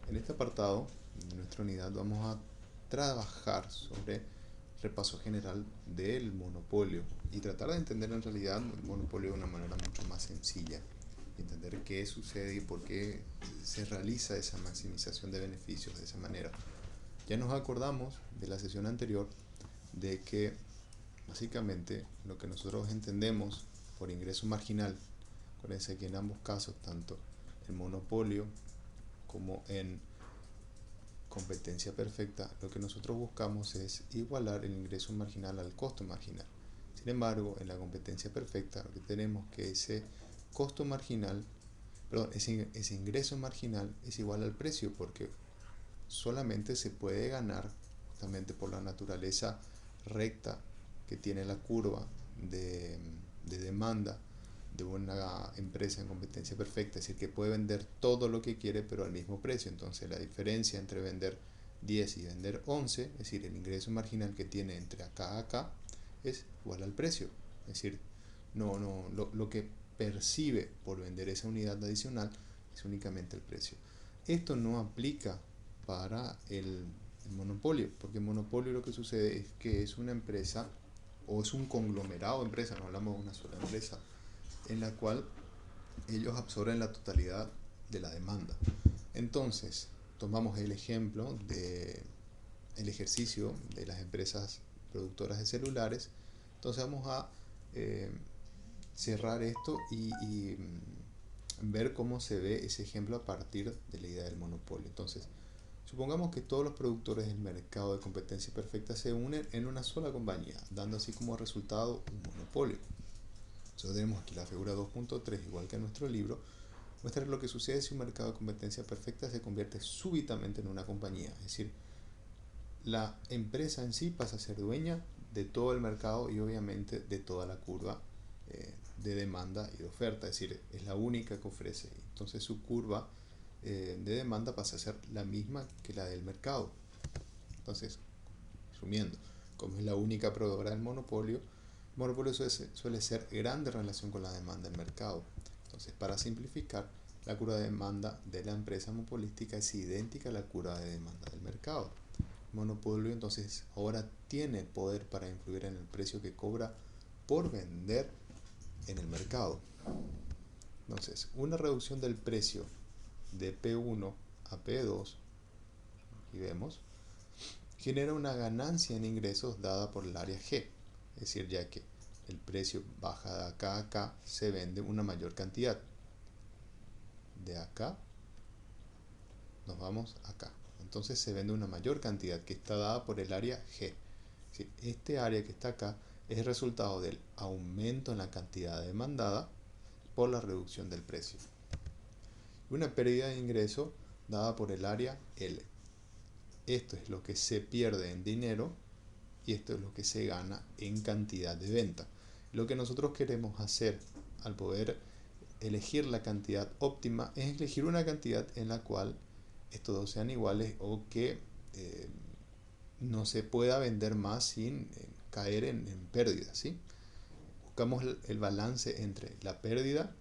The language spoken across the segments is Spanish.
En este apartado de nuestra unidad vamos a trabajar sobre repaso general del monopolio y tratar de entender en realidad el monopolio de una manera mucho más sencilla y entender qué sucede y por qué se realiza esa maximización de beneficios de esa manera. Ya nos acordamos de la sesión anterior de que básicamente lo que nosotros entendemos por ingreso marginal, acuérdense que en ambos casos, tanto el monopolio como en competencia perfecta, lo que nosotros buscamos es igualar el ingreso marginal al costo marginal. Sin embargo, en la competencia perfecta, lo que tenemos que ese costo marginal, perdón, ese ingreso marginal es igual al precio, porque solamente se puede ganar justamente por la naturaleza recta que tiene la curva de demanda de una empresa en competencia perfecta, es decir, que puede vender todo lo que quiere pero al mismo precio. Entonces la diferencia entre vender 10 y vender 11, es decir, el ingreso marginal que tiene entre acá a acá, es igual al precio. Es decir, lo que percibe por vender esa unidad adicional es únicamente el precio. Esto no aplica para el monopolio, porque el monopolio lo que sucede es que es una empresa o es un conglomerado de empresas, no hablamos de una sola empresa, en la cual ellos absorben la totalidad de la demanda. Entonces, tomamos el ejemplo de el ejercicio de las empresas productoras de celulares. Entonces vamos a eh, cerrar esto y ver cómo se ve ese ejemplo a partir de la idea del monopolio. Entonces, supongamos que todos los productores del mercado de competencia perfecta se unen en una sola compañía, dando así como resultado un monopolio. Entonces tenemos aquí la figura 2.3, igual que en nuestro libro, muestra lo que sucede si un mercado de competencia perfecta se convierte súbitamente en una compañía. Es decir, la empresa en sí pasa a ser dueña de todo el mercado y obviamente de toda la curva de demanda y de oferta. Es decir, es la única que ofrece. Entonces su curva de demanda pasa a ser la misma que la del mercado. Entonces, resumiendo, como es la única proveedora del monopolio, el monopolio suele ser grande en relación con la demanda del mercado. Entonces, para simplificar, la curva de demanda de la empresa monopolística es idéntica a la curva de demanda del mercado. El monopolio entonces ahora tiene el poder para influir en el precio que cobra por vender en el mercado. Entonces, una reducción del precio de P1 a P2, y vemos, genera una ganancia en ingresos dada por el área G. Es decir, ya que el precio baja de acá a acá, se vende una mayor cantidad. De acá nos vamos acá. Entonces se vende una mayor cantidad que está dada por el área G. Es decir, este área que está acá es el resultado del aumento en la cantidad demandada por la reducción del precio. Una pérdida de ingreso dada por el área L. Esto es lo que se pierde en dinero y esto es lo que se gana en cantidad de venta. Lo que nosotros queremos hacer al poder elegir la cantidad óptima es elegir una cantidad en la cual estos dos sean iguales o que no se pueda vender más sin caer en pérdida, ¿sí? Buscamos el balance entre la pérdida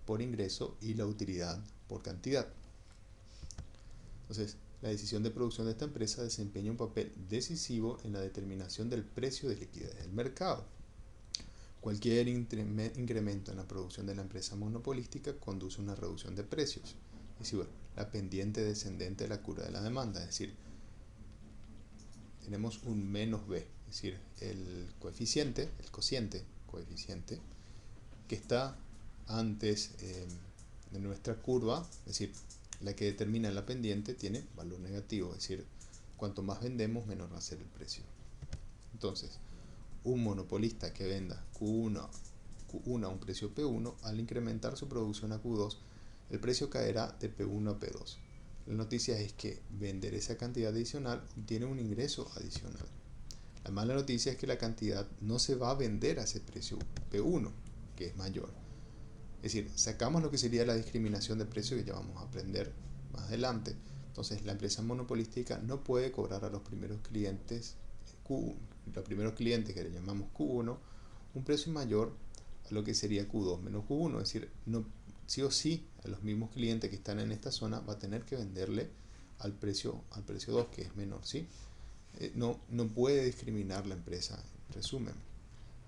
por ingreso y la utilidad por cantidad. Entonces, la decisión de producción de esta empresa desempeña un papel decisivo en la determinación del precio de liquidez del mercado. Cualquier incremento en la producción de la empresa monopolística conduce a una reducción de precios. Es decir, bueno, la pendiente descendente de la curva de la demanda, es decir, tenemos un menos B, es decir, el coeficiente, coeficiente que está antes de nuestra curva, es decir, la que determina la pendiente tiene valor negativo, es decir, cuanto más vendemos, menor va a ser el precio. Entonces, un monopolista que venda Q1 a un precio P1, al incrementar su producción a Q2, el precio caerá de P1 a P2. La noticia es que vender esa cantidad adicional obtiene un ingreso adicional. La mala noticia es que la cantidad no se va a vender a ese precio P1, que es mayor. Es decir, sacamos lo que sería la discriminación de precio, que ya vamos a aprender más adelante. Entonces, la empresa monopolística no puede cobrar a los primeros clientes Q1, los primeros clientes que le llamamos Q1, un precio mayor a lo que sería Q2 menos Q1. Es decir, no, sí o sí a los mismos clientes que están en esta zona va a tener que venderle al precio 2, que es menor, ¿sí? No puede discriminar la empresa. En resumen,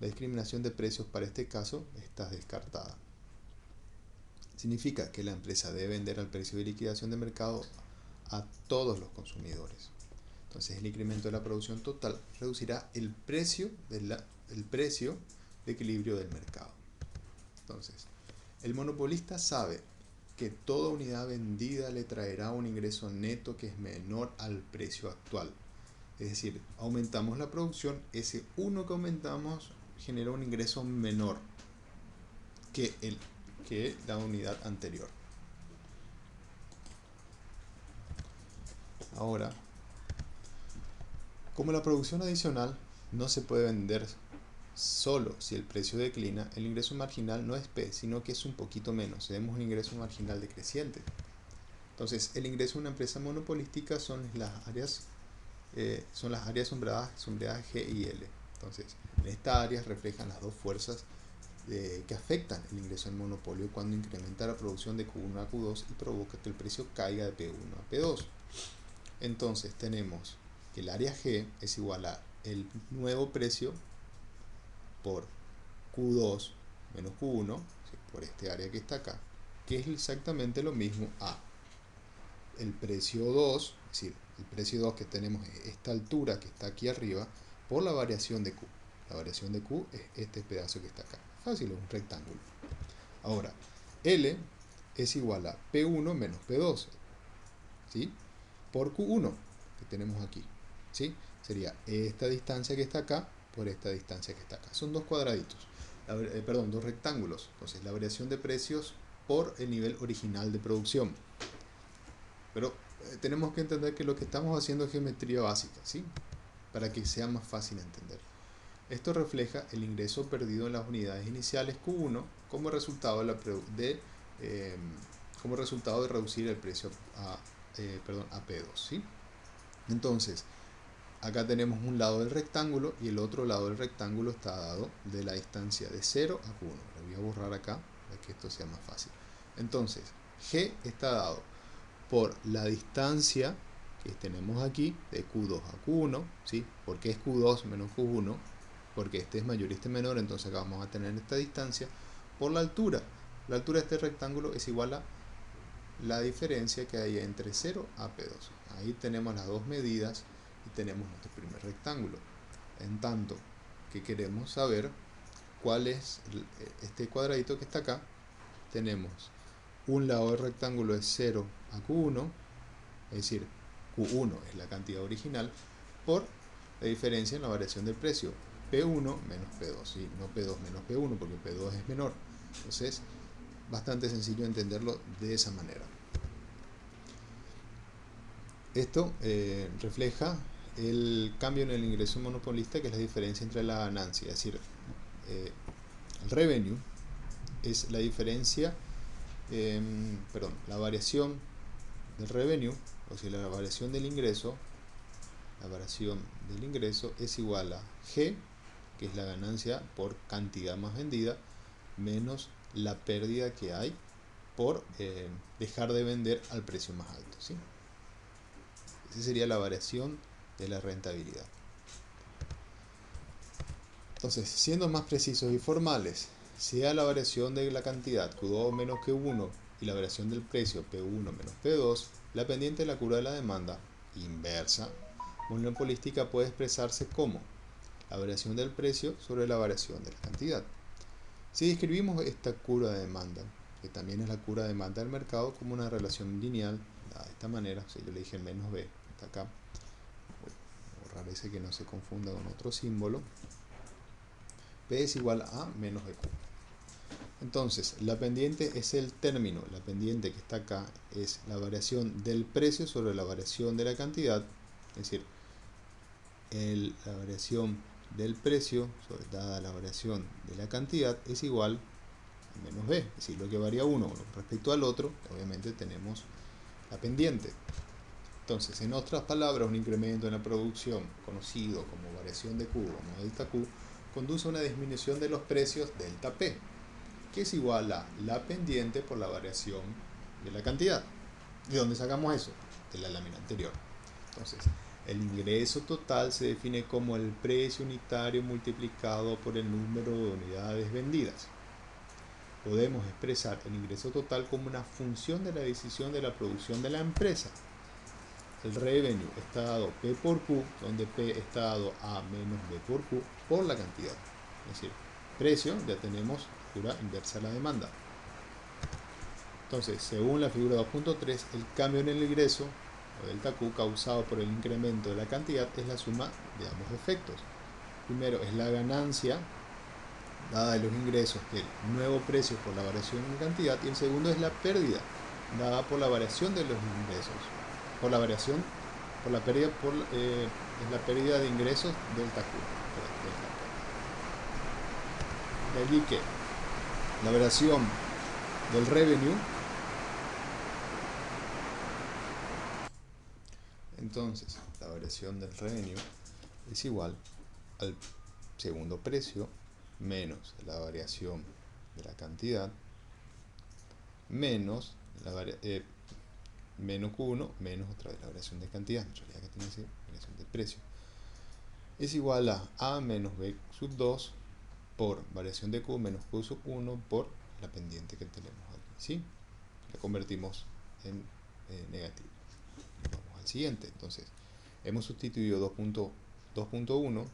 la discriminación de precios para este caso está descartada. Significa que la empresa debe vender al precio de liquidación de mercado a todos los consumidores. Entonces el incremento de la producción total reducirá el precio de equilibrio del mercado. Entonces, el monopolista sabe que toda unidad vendida le traerá un ingreso neto que es menor al precio actual. Es decir, aumentamos la producción, ese uno que aumentamos genera un ingreso menor que la unidad anterior. Ahora, como la producción adicional no se puede vender solo si el precio declina, el ingreso marginal no es P, sino que es un poquito menos. Tenemos un ingreso marginal decreciente. Entonces, el ingreso de una empresa monopolística son las áreas sombreadas G y L. Entonces, en estas áreas reflejan las dos fuerzas que afectan el ingreso del monopolio cuando incrementa la producción de Q1 a Q2 y provoca que el precio caiga de P1 a P2. Entonces tenemos que el área G es igual a el nuevo precio por Q2 menos Q1, por este área que está acá, que es exactamente lo mismo a el precio 2, es decir, el precio 2 que tenemos es esta altura que está aquí arriba, por la variación de Q. La variación de Q es este pedazo que está acá. Fácil, es un rectángulo. Ahora, L es igual a P1 menos P2, ¿sí? Por Q1 que tenemos aquí, ¿sí? Sería esta distancia que está acá por esta distancia que está acá. Son dos cuadraditos, dos rectángulos. Entonces, la variación de precios por el nivel original de producción. Pero tenemos que entender que lo que estamos haciendo es geometría básica, ¿sí? Para que sea más fácil entender. Esto refleja el ingreso perdido en las unidades iniciales Q1 como resultado de reducir el precio a P2, ¿sí? Entonces, acá tenemos un lado del rectángulo y el otro lado del rectángulo está dado de la distancia de 0 a Q1. Lo voy a borrar acá para que esto sea más fácil. Entonces, G está dado por la distancia que tenemos aquí de Q2 a Q1, ¿sí? Porque es Q2 menos Q1, porque este es mayor y este menor, entonces acá vamos a tener esta distancia por la altura. La altura de este rectángulo es igual a la diferencia que hay entre 0 a P2. Ahí tenemos las dos medidas y tenemos nuestro primer rectángulo. En tanto que queremos saber cuál es este cuadradito que está acá, tenemos un lado del rectángulo es 0 a Q1, es decir, Q1 es la cantidad original, por la diferencia en la variación del precio, P1 menos P2, ¿sí? No P2 menos P1, porque P2 es menor. Entonces, bastante sencillo entenderlo de esa manera. Esto refleja el cambio en el ingreso monopolista, que es la diferencia entre la ganancia, es decir, el revenue es la diferencia, la variación del revenue, o sea, la variación del ingreso es igual a G, que es la ganancia por cantidad más vendida, menos la pérdida que hay por dejar de vender al precio más alto, ¿sí? Esa sería la variación de la rentabilidad. Entonces, siendo más precisos y formales, sea la variación de la cantidad Q2 menos Q1 y la variación del precio P1 menos P2, la pendiente de la curva de la demanda inversa monopolística puede expresarse como la variación del precio sobre la variación de la cantidad. Si describimos esta curva de demanda, que también es la curva de demanda del mercado, como una relación lineal, de esta manera, si yo le dije menos B, está acá, voy a borrar ese que no se confunda con otro símbolo, P es igual a menos EQ. Entonces, la pendiente es el término, la pendiente que está acá es la variación del precio sobre la variación de la cantidad, es decir, la variación del precio dada la variación de la cantidad es igual a menos B, es decir, lo que varía uno respecto al otro, obviamente tenemos la pendiente. Entonces, en otras palabras, un incremento en la producción, conocido como variación de Q o delta Q, conduce a una disminución de los precios delta P, que es igual a la pendiente por la variación de la cantidad. ¿De dónde sacamos eso? De la lámina anterior. Entonces, el ingreso total se define como el precio unitario multiplicado por el número de unidades vendidas. Podemos expresar el ingreso total como una función de la decisión de la producción de la empresa. El revenue está dado P por Q, donde P está dado A menos B por Q por la cantidad. Es decir, precio, ya tenemos figura inversa a la demanda. Entonces, según la figura 2.3, el cambio en el ingreso, o delta Q, causado por el incremento de la cantidad, es la suma de ambos efectos. Primero es la ganancia dada de los ingresos, que el nuevo precio por la variación en cantidad, y el segundo es la pérdida dada por la variación de los ingresos, por la variación, por la pérdida, es la pérdida de ingresos delta Q. De allí que la variación del revenue, entonces la variación del revenue es igual al segundo precio menos la variación de la cantidad menos menos Q1 menos otra vez la variación de cantidad, en realidad que tiene que ser variación de precio, es igual a menos B sub 2 por variación de Q menos Q sub 1 por la pendiente que tenemos aquí, ¿sí? La convertimos en negativo. Vamos al siguiente. Entonces, hemos sustituido 2.1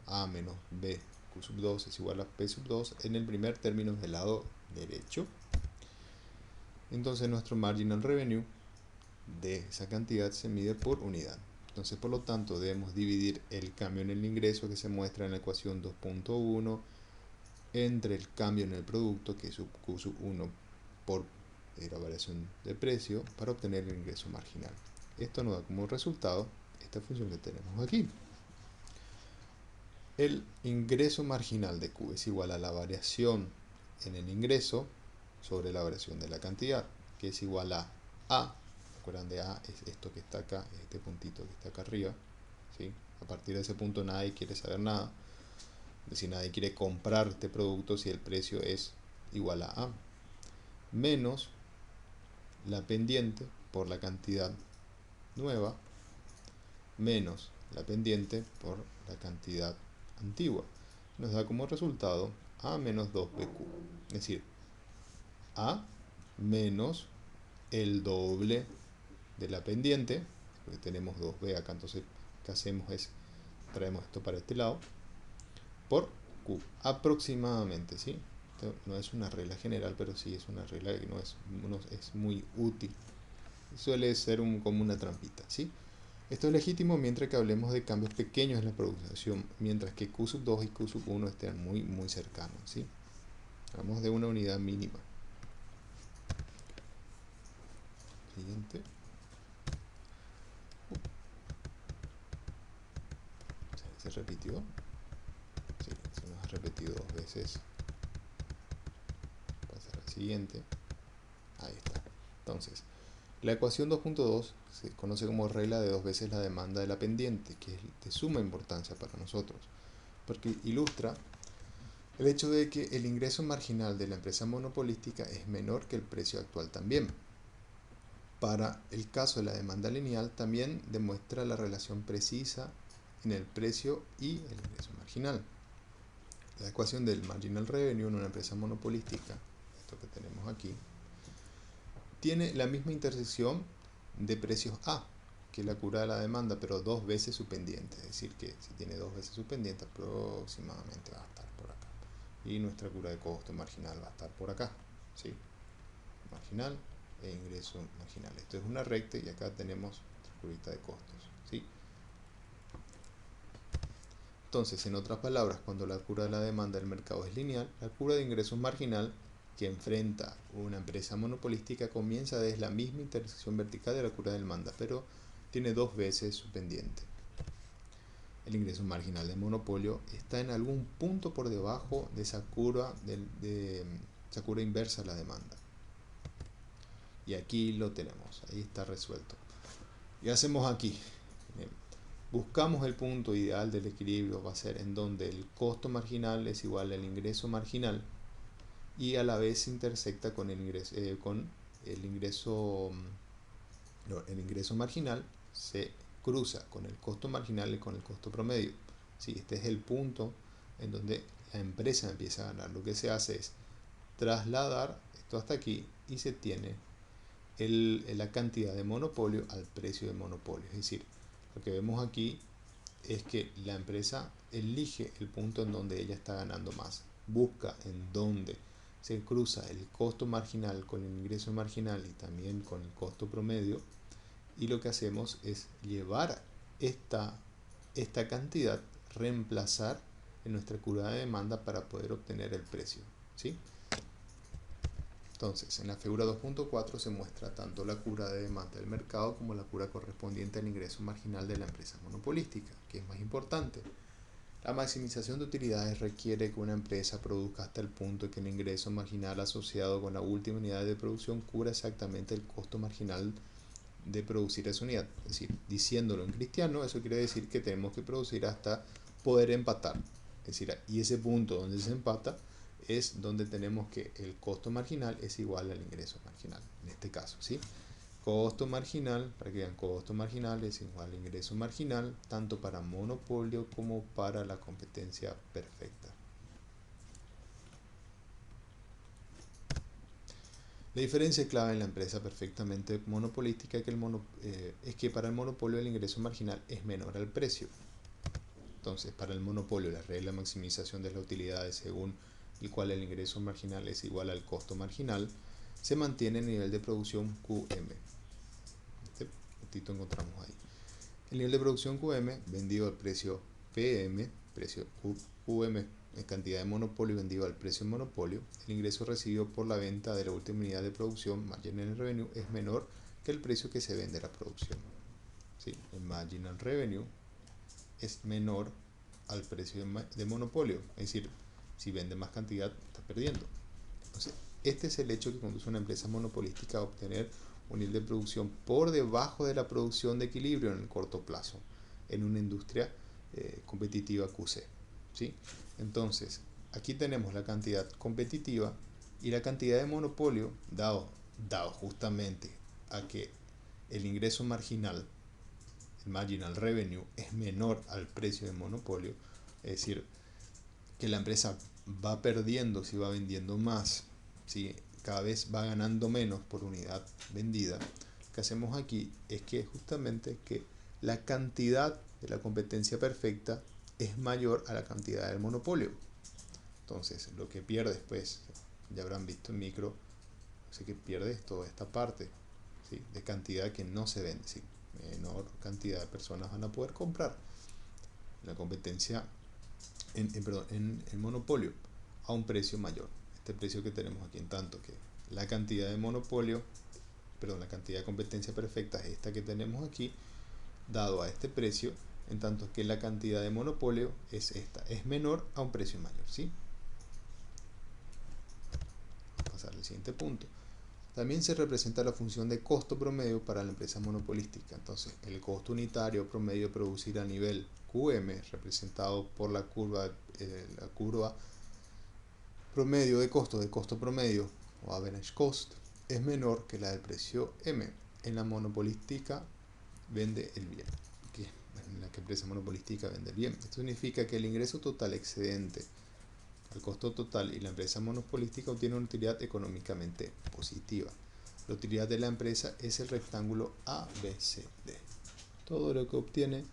A menos B Q sub 2 es igual a P sub 2 en el primer término del lado derecho. Entonces nuestro marginal revenue de esa cantidad se mide por unidad. Entonces, por lo tanto, debemos dividir el cambio en el ingreso que se muestra en la ecuación 2.1 entre el cambio en el producto, que es Q sub 1 por la variación de precio, para obtener el ingreso marginal. Esto nos da como resultado esta función que tenemos aquí. El ingreso marginal de Q es igual a la variación en el ingreso sobre la variación de la cantidad, que es igual a A. ¿Recuerdan de A? Es esto que está acá, este puntito que está acá arriba, ¿sí? A partir de ese punto nadie quiere saber nada. Es decir, nadie quiere comprar este producto si el precio es igual a A. Menos la pendiente por la cantidad nueva, menos la pendiente por la cantidad antigua. Nos da como resultado A menos 2BQ. Es decir, A menos el doble de la pendiente, porque tenemos 2B acá, entonces lo que hacemos es traemos esto para este lado, por Q, aproximadamente, ¿sí? Esto no es una regla general, pero sí es una regla que no es muy útil. Suele ser como una trampita, ¿sí? Esto es legítimo mientras que hablemos de cambios pequeños en la producción, mientras que Q sub 2 y Q sub 1 estén muy cercanos, ¿sí? Hablamos de una unidad mínima. Siguiente. ¿Se repitió? Sí, se nos ha repetido 2 veces. Pasar al siguiente. Ahí está. Entonces, la ecuación 2.2 se conoce como regla de 2 veces la demanda de la pendiente, que es de suma importancia para nosotros, porque ilustra el hecho de que el ingreso marginal de la empresa monopolística es menor que el precio actual también. Para el caso de la demanda lineal también demuestra la relación precisa en el precio y el ingreso marginal. La ecuación del marginal revenue en una empresa monopolística, esto que tenemos aquí, tiene la misma intersección de precios A, que es la curva de la demanda, pero 2 veces su pendiente. Es decir, que si tiene 2 veces su pendiente, aproximadamente va a estar por acá. Y nuestra curva de costo marginal va a estar por acá, ¿sí? Marginal e ingreso marginal. Esto es una recta y acá tenemos nuestra curvita de costos, ¿sí? Entonces, en otras palabras, cuando la curva de la demanda del mercado es lineal, la curva de ingresos marginal que enfrenta una empresa monopolística comienza desde la misma intersección vertical de la curva de demanda, pero tiene 2 veces su pendiente. El ingreso marginal de monopolio está en algún punto por debajo de esa curva, esa curva inversa a la demanda. Y aquí lo tenemos, ahí está resuelto. ¿Qué hacemos aquí? Buscamos el punto ideal del equilibrio, va a ser en donde el costo marginal es igual al ingreso marginal y a la vez se intersecta con el ingreso El ingreso marginal se cruza con el costo marginal y con el costo promedio. ¿Sí? Este es el punto en donde la empresa empieza a ganar. Lo que se hace es trasladar esto hasta aquí y se tiene la cantidad de monopolio al precio de monopolio. Es decir, lo que vemos aquí es que la empresa elige el punto en donde ella está ganando más. Busca en donde se cruza el costo marginal con el ingreso marginal y también con el costo promedio. Y lo que hacemos es llevar esta cantidad, reemplazar en nuestra curva de demanda para poder obtener el precio. ¿Sí? Entonces, en la figura 2.4 se muestra tanto la curva de demanda del mercado como la curva correspondiente al ingreso marginal de la empresa monopolística, que es más importante. La maximización de utilidades requiere que una empresa produzca hasta el punto que el ingreso marginal asociado con la última unidad de producción cubra exactamente el costo marginal de producir esa unidad. Es decir, diciéndolo en cristiano, eso quiere decir que tenemos que producir hasta poder empatar. Es decir, y ese punto donde se empata es donde tenemos que el costo marginal es igual al ingreso marginal, en este caso, ¿sí? Costo marginal, para que vean, costo marginal es igual al ingreso marginal, tanto para monopolio como para la competencia perfecta. La diferencia clave en la empresa perfectamente monopolística es que para el monopolio el ingreso marginal es menor al precio. Entonces, para el monopolio, la regla de maximización de las utilidades según el cual el ingreso marginal es igual al costo marginal, se mantiene el nivel de producción QM. Este puntito encontramos ahí. El nivel de producción QM vendido al precio PM, precio QM en cantidad de monopolio vendido al precio de monopolio, el ingreso recibido por la venta de la última unidad de producción, marginal revenue, es menor que el precio que se vende a la producción. ¿Sí? El marginal revenue es menor al precio de monopolio, es decir, si vende más cantidad está perdiendo. Entonces, este es el hecho que conduce a una empresa monopolística a obtener un nivel de producción por debajo de la producción de equilibrio en el corto plazo en una industria competitiva QC. ¿Sí? Entonces, aquí tenemos la cantidad competitiva y la cantidad de monopolio dado justamente a que el ingreso marginal, el marginal revenue, es menor al precio de monopolio, es decir, que la empresa va perdiendo si va vendiendo más, si cada vez va ganando menos por unidad vendida. Lo que hacemos aquí es que justamente que la cantidad de la competencia perfecta es mayor a la cantidad del monopolio. Entonces, lo que pierdes, pues, ya habrán visto en micro, o que pierdes toda esta parte, ¿sí? De cantidad que no se vende, ¿sí? Menor cantidad de personas van a poder comprar. La competencia en el monopolio a un precio mayor. Este precio que tenemos aquí, en tanto que la cantidad de monopolio, la cantidad de competencia perfecta es esta que tenemos aquí, dado a este precio, en tanto que la cantidad de monopolio es esta, es menor a un precio mayor, ¿sí? Vamos a pasar al siguiente punto. También se representa la función de costo promedio para la empresa monopolística. Entonces, el costo unitario promedio de producir a nivel QM, representado por la curva promedio de costo promedio o average cost, es menor que la del precio M. En la monopolística vende el bien. En la que empresa monopolística vende el bien. Esto significa que el ingreso total excedente al costo total y la empresa monopolística obtiene una utilidad económicamente positiva. La utilidad de la empresa es el rectángulo ABCD. Todo lo que obtiene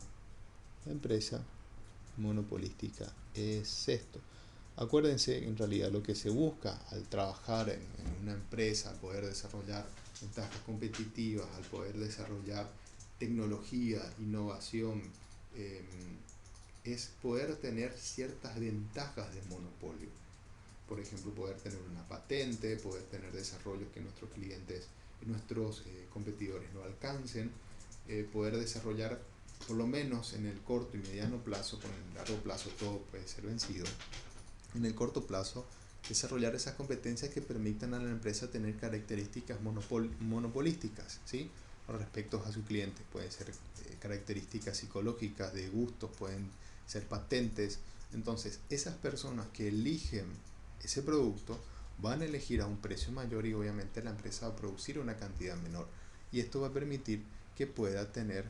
la empresa monopolística es esto. Acuérdense, en realidad lo que se busca al trabajar en una empresa, al poder desarrollar ventajas competitivas, al poder desarrollar tecnología, innovación, es poder tener ciertas ventajas de monopolio. Por ejemplo, poder tener una patente, poder tener desarrollos que nuestros clientes, nuestros competidores no alcancen, poder desarrollar, por lo menos en el corto y mediano plazo, con el largo plazo todo puede ser vencido, en el corto plazo desarrollar esas competencias que permitan a la empresa tener características monopolísticas, ¿sí? Con respecto a sus clientes. Pueden ser características psicológicas, de gustos, pueden ser patentes. Entonces, esas personas que eligen ese producto van a elegir a un precio mayor y obviamente la empresa va a producir una cantidad menor. y esto va a permitir que pueda tener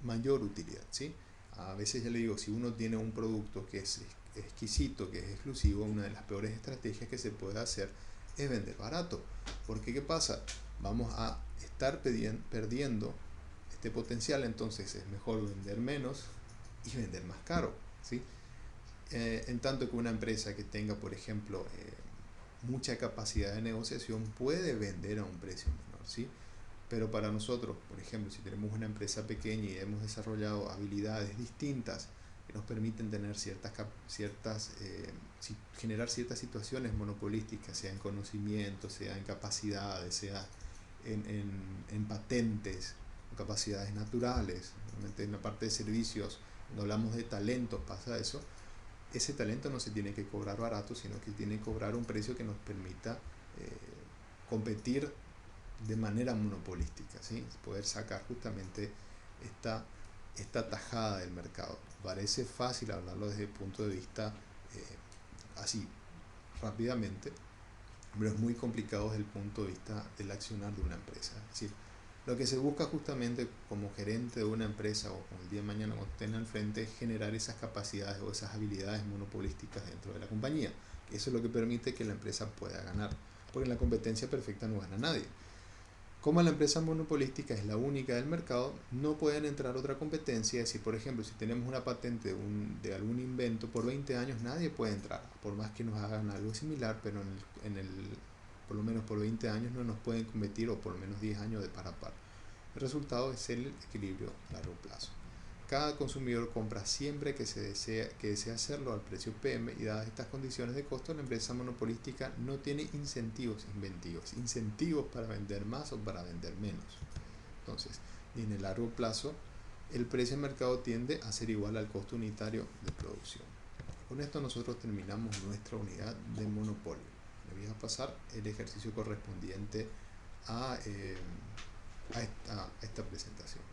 mayor utilidad, ¿sí? A veces ya le digo, si uno tiene un producto que es exquisito, que es exclusivo, una de las peores estrategias que se puede hacer es vender barato. Porque ¿qué pasa? Vamos a estar perdiendo este potencial, entonces es mejor vender menos y vender más caro, ¿sí? En tanto que una empresa que tenga, por ejemplo, mucha capacidad de negociación puede vender a un precio menor, ¿sí? Pero para nosotros, por ejemplo, si tenemos una empresa pequeña y hemos desarrollado habilidades distintas que nos permiten tener generar ciertas situaciones monopolísticas, sea en conocimiento, sea en capacidades, sea en patentes, o capacidades naturales. Realmente en la parte de servicios, cuando hablamos de talentos, pasa eso. Ese talento no se tiene que cobrar barato, sino que tiene que cobrar un precio que nos permita competir de manera monopolística, ¿sí? Poder sacar justamente esta tajada del mercado. Parece fácil hablarlo desde el punto de vista así rápidamente, pero es muy complicado desde el punto de vista del accionar de una empresa. Es decir, lo que se busca justamente como gerente de una empresa o como el día de mañana cuando estén al frente es generar esas capacidades o esas habilidades monopolísticas dentro de la compañía. Eso es lo que permite que la empresa pueda ganar, porque en la competencia perfecta no gana nadie. Como la empresa monopolística es la única del mercado, no pueden entrar otra competencia. Es decir, por ejemplo, si tenemos una patente de algún invento, por 20 años nadie puede entrar, por más que nos hagan algo similar, pero por lo menos por 20 años no nos pueden competir, o por lo menos 10 años de par a par. El resultado es el equilibrio a largo plazo. Cada consumidor compra siempre que desea hacerlo al precio PM, y dadas estas condiciones de costo, la empresa monopolística no tiene incentivos para vender más o para vender menos. Entonces, y en el largo plazo, el precio de mercado tiende a ser igual al costo unitario de producción. Con esto nosotros terminamos nuestra unidad de monopolio. Le voy a pasar el ejercicio correspondiente a esta presentación.